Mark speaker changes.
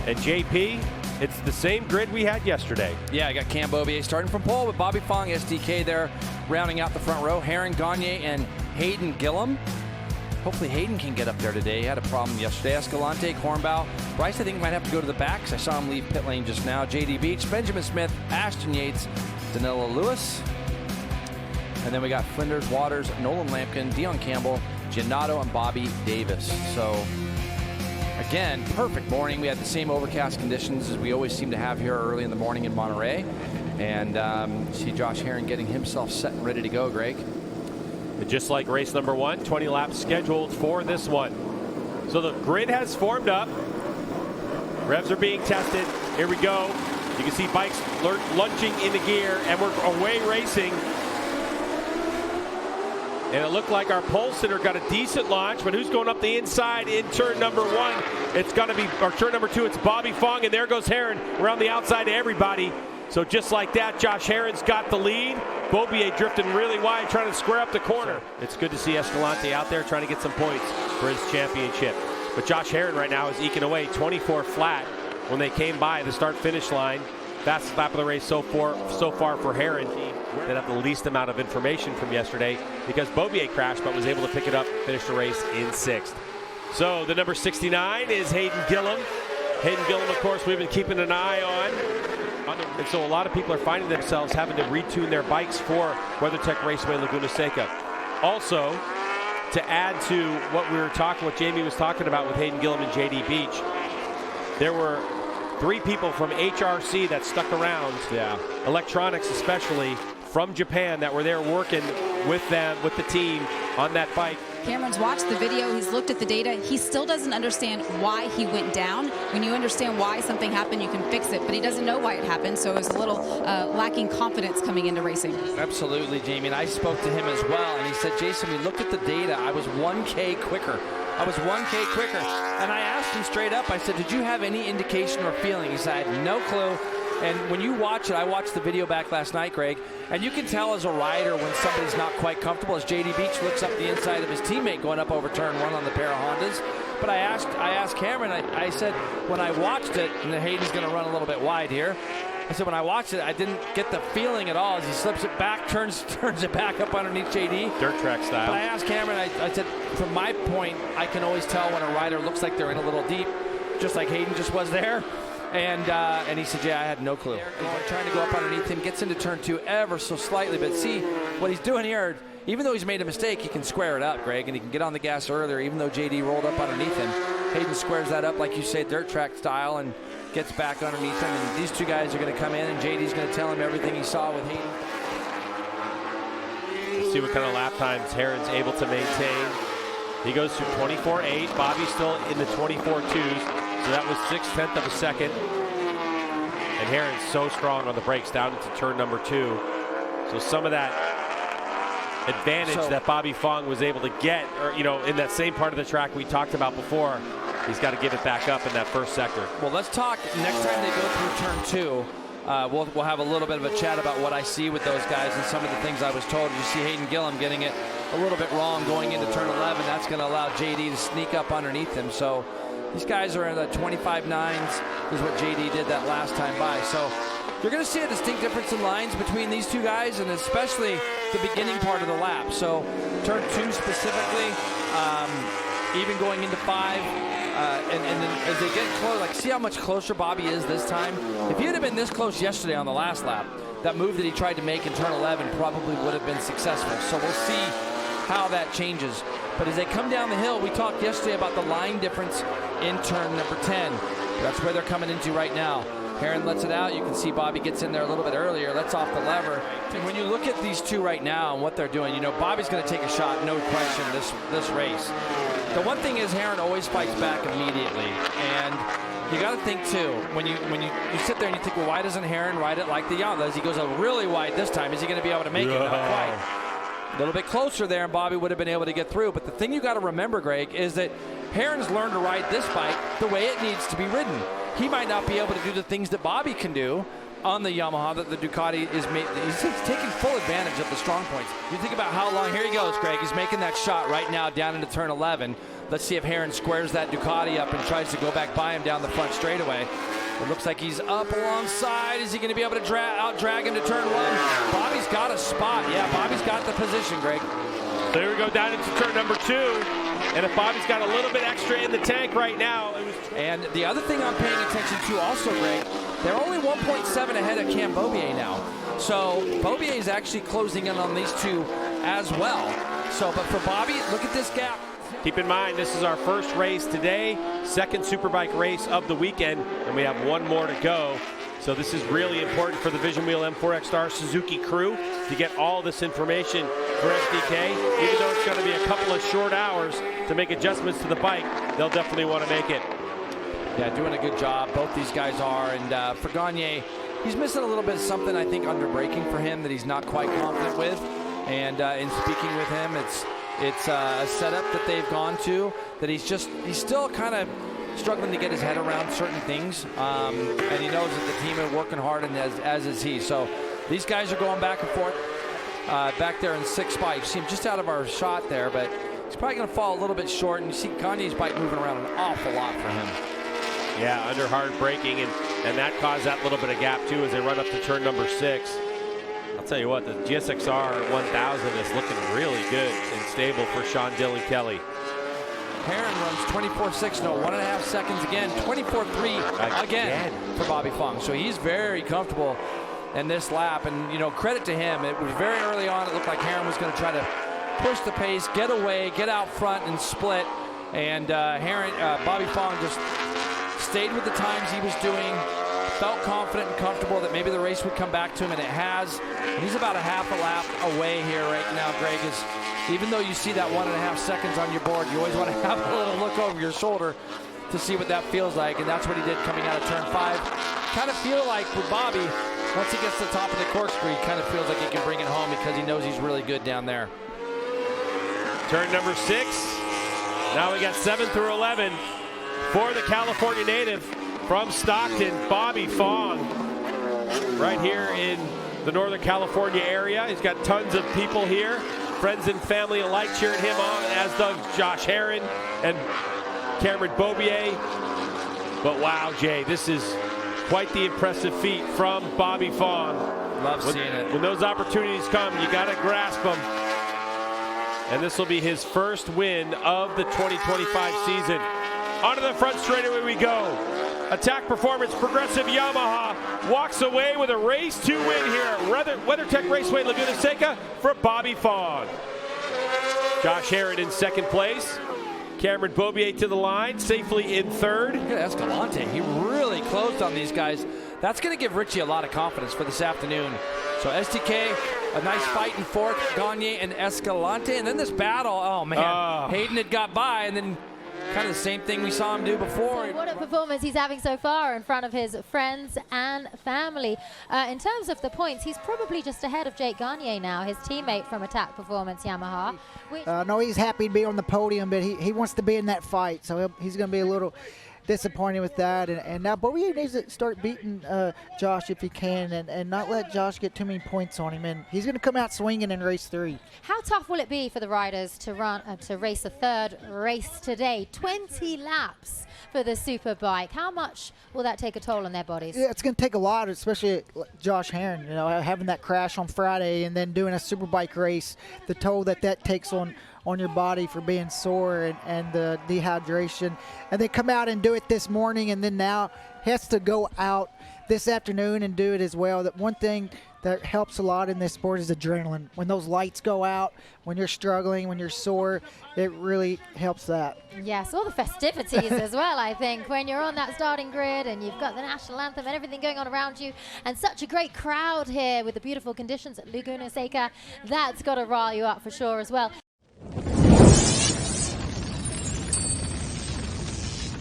Speaker 1: And JP, it's the same grid we had yesterday.
Speaker 2: Yeah, I got Cam Beaubier starting from pole with Bobby Fong, SDK there, rounding out the front row. Heron, Gagne, and Hayden Gillum. Hopefully Hayden can get up there today. He had a problem yesterday. Escalante, Cornbow. Bryce, I think, might have to go to the back because I saw him leave pit lane just now. JD Beach, Benjamin Smith, Ashton Yates, Danilo Lewis. And then we got Flinders, Waters, Nolan Lampkin, Dion Campbell, Giannato, and Bobby Davis. So, again, perfect morning. We had the same overcast conditions as we always seem to have here early in the morning in Monterey. And see Josh Heron getting himself set and ready to go, Greg.
Speaker 1: And just like race number 1, 20 laps scheduled for this one. So the grid has formed up. Revs are being tested. Here we go. You can see bikes lunging into gear, and we're away racing. And it looked like our pole sitter got a decent launch, but who's going up the inside in turn number 1? It's going to be, or turn number 2, it's Bobby Fong, and there goes Heron around the outside of everybody. So just like that, Josh Heron's got the lead. Beaubier drifting really wide, trying to square up the corner. It's good to see Escalante out there trying to get some points for his championship. But Josh Heron right now is eking away 24 flat when they came by the start-finish line. Fastest lap of the race so far for Heron. That have the least amount of information from yesterday because Beaubier crashed but was able to pick it up, finish the race in 6th. So the number 69 is Hayden Gillum. Hayden Gillum, of course, we've been keeping an eye on. And so a lot of people are finding themselves having to retune their bikes for WeatherTech Raceway Laguna Seca. Also, to add to what Jamie was talking about with Hayden Gillum and JD Beach, there were 3 people from HRC that stuck around, electronics especially, from Japan that were there working with them, with the team on that bike.
Speaker 3: Cameron's watched the video, he's looked at the data, he still doesn't understand why he went down. When you understand why something happened, you can fix it, but he doesn't know why it happened, so it was a little lacking confidence coming into racing.
Speaker 2: Absolutely, Jamie, and I spoke to him as well, and he said, Jason, we looked at the data, I was 1K quicker. And I asked him straight up, I said, did you have any indication or feeling? He said, I had no clue. And when you watch it, I watched the video back last night, Greg, and you can tell as a rider when somebody's not quite comfortable, as JD Beach looks up the inside of his teammate going up over turn 1 on the pair of Hondas. But I asked Cameron, I said, when I watched it, and Hayden's going to run a little bit wide here, I said, when I watched it, I didn't get the feeling at all as he slips it back, turns it back up underneath JD.
Speaker 1: Dirt track style.
Speaker 2: But I asked Cameron, I said, from my point, I can always tell when a rider looks like they're in a little deep, just like Hayden just was there. And he said, yeah, I had no clue. Trying to go up underneath him, gets into turn 2 ever so slightly, but see what he's doing here, even though he's made a mistake, he can square it up, Greg, and he can get on the gas earlier, even though JD rolled up underneath him. Hayden squares that up, like you say, dirt track style, and gets back underneath him. And these 2 guys are going to come in, and JD's going to tell him everything he saw with Hayden.
Speaker 1: Let's see what kind of lap times Heron's able to maintain. He goes through 24.8. Bobby's still in the 24.2s. So that was 0.6 of a second. And Heron's so strong on the brakes down into turn number 2. So some of that advantage that Bobby Fong was able to get, or in that same part of the track we talked about before, he's got to give it back up in that first sector.
Speaker 2: Well, let's talk next time they go through turn 2. We'll have a little bit of a chat about what I see with those guys and some of the things I was told. You see Hayden Gillum getting it a little bit wrong going into turn 11. That's going to allow JD to sneak up underneath him. So these guys are in the 25.9s is what JD did that last time by. So you're going to see a distinct difference in lines between these 2 guys, and especially the beginning part of the lap. So turn 2 specifically, even going into 5, and then as they get close, like see how much closer Bobby is this time. If he had been this close yesterday on the last lap, that move that he tried to make in turn 11 probably would have been successful. So we'll see how that changes. But as they come down the hill, we talked yesterday about the line difference in turn number 10. That's where they're coming into right now. Heron lets it out. You can see Bobby gets in there a little bit earlier, lets off the lever. And when you look at these 2 right now and what they're doing, Bobby's going to take a shot, no question, this race. The one thing is Heron always fights back immediately. And you got to think, too, when you sit there and you think, well, why doesn't Heron ride it like the Yamaha? He goes really wide this time. Is he going to be able to make it? Not quite. A little bit closer there, and Bobby would have been able to get through. But the thing you got to remember, Greg, is that Heron's learned to ride this bike the way it needs to be ridden. He might not be able to do the things that Bobby can do on the Yamaha that the Ducati is making. He's taking full advantage of the strong points. You think about how long, here he goes, Greg. He's making that shot right now down into turn 11. Let's see if Herron squares that Ducati up and tries to go back by him down the front straightaway. It looks like he's up alongside. Is he going to be able to out-drag him to turn 1? Bobby's got a spot. Yeah, Bobby's got the position, Greg.
Speaker 1: So here we go down into turn number 2. And if Bobby's got a little bit extra in the tank right now.
Speaker 2: And the other thing I'm paying attention to also, Greg, they're only 1.7 ahead of Cam Beaubier now. So Beaubier is actually closing in on these two as well. So, but for Bobby, look at this gap.
Speaker 1: Keep in mind, this is our first race today, second Superbike race of the weekend, and we have one more to go. So this is really important for the Vision Wheel M4X Star Suzuki crew to get all this information for SDK. Even though it's going to be a couple of short hours to make adjustments to the bike, they'll definitely want to make it.
Speaker 2: Yeah, doing a good job. Both these guys are. And for Gagne, he's missing a little bit of something, I think, under braking for him that he's not quite confident with. And in speaking with him, it's a setup that they've gone to that he's still kind of struggling to get his head around certain things. And he knows that the team is working hard, and as is he. So these guys are going back and forth back there in 6th spot. You see him just out of our shot there, but he's probably going to fall a little bit short. And you see Gagne's bike moving around an awful lot for him.
Speaker 1: Yeah, under hard braking, and that caused that little bit of gap too as they run up to turn number 6. I'll tell you what, the GSXR 1000 is looking really good and stable for Sean Dillon Kelly.
Speaker 2: Herron runs 24.6, no, 1.5 seconds again, 24.3 again for Bobby Fong. So he's very comfortable in this lap, and you know, credit to him. It was very early on. It looked like Herron was going to try to push the pace, get away, get out front, and split. And Bobby Fong just stayed with the times he was doing, felt confident and comfortable that maybe the race would come back to him, and it has. And he's about a half a lap away here right now, Greg. Even though you see that 1.5 seconds on your board, you always want to have a little look over your shoulder to see what that feels like, and that's what he did coming out of turn 5. Kind of feel like with Bobby, once he gets to the top of the corkscrew, he kind of feels like he can bring it home because he knows he's really good down there.
Speaker 1: Turn number 6. Now we got 7 through 11 for the California native from Stockton, Bobby Fong. Right here in the Northern California area. He's got tons of people here, friends and family alike cheering him on, as does Josh Herron and Cameron Beaubier. But wow, Jay, this is quite the impressive feat from Bobby Fong.
Speaker 2: Love seeing it.
Speaker 1: When those opportunities come, you got to grasp them. And this will be his first win of the 2025 season. Onto the front straightaway we go. Attack Performance Progressive Yamaha walks away with a race 2 win here at WeatherTech Raceway Laguna Seca for Bobby Fong. Josh Herron in 2nd place. Cameron Beaubier to the line, safely in 3rd.
Speaker 2: Look at Escalante. He really closed on these guys. That's going to give Richie a lot of confidence for this afternoon. So STK, a nice fight in 4th, Gagne and Escalante. And then this battle, oh man, Hayden had got by, and then kind of the same thing we saw him do before.
Speaker 4: So what a performance he's having so far in front of his friends and family. In terms of the points, he's probably just ahead of Jake Gagne now, his teammate from Attack Performance Yamaha.
Speaker 5: No, he's happy to be on the podium, but he wants to be in that fight, so he's going to be a little disappointed with that. And now Beaubier needs to start beating Josh if he can, and not let Josh get too many points on him. And he's going to come out swinging in race 3.
Speaker 4: How tough will it be for the riders to race a 3rd race today? 20 laps for the Superbike. How much will that take a toll on their bodies?
Speaker 5: Yeah, it's going to take a lot, especially Josh Herron, you know, having that crash on Friday and then doing a Superbike race, the toll that takes on your body for being sore and the dehydration. And they come out and do it this morning, and then now has to go out this afternoon and do it as well. That one thing that helps a lot in this sport is adrenaline. When those lights go out, when you're struggling, when you're sore, it really helps that.
Speaker 4: Yes, all the festivities as well, I think, when you're on that starting grid and you've got the national anthem and everything going on around you, and such a great crowd here with the beautiful conditions at Laguna Seca, that's got to rile you up for sure as well.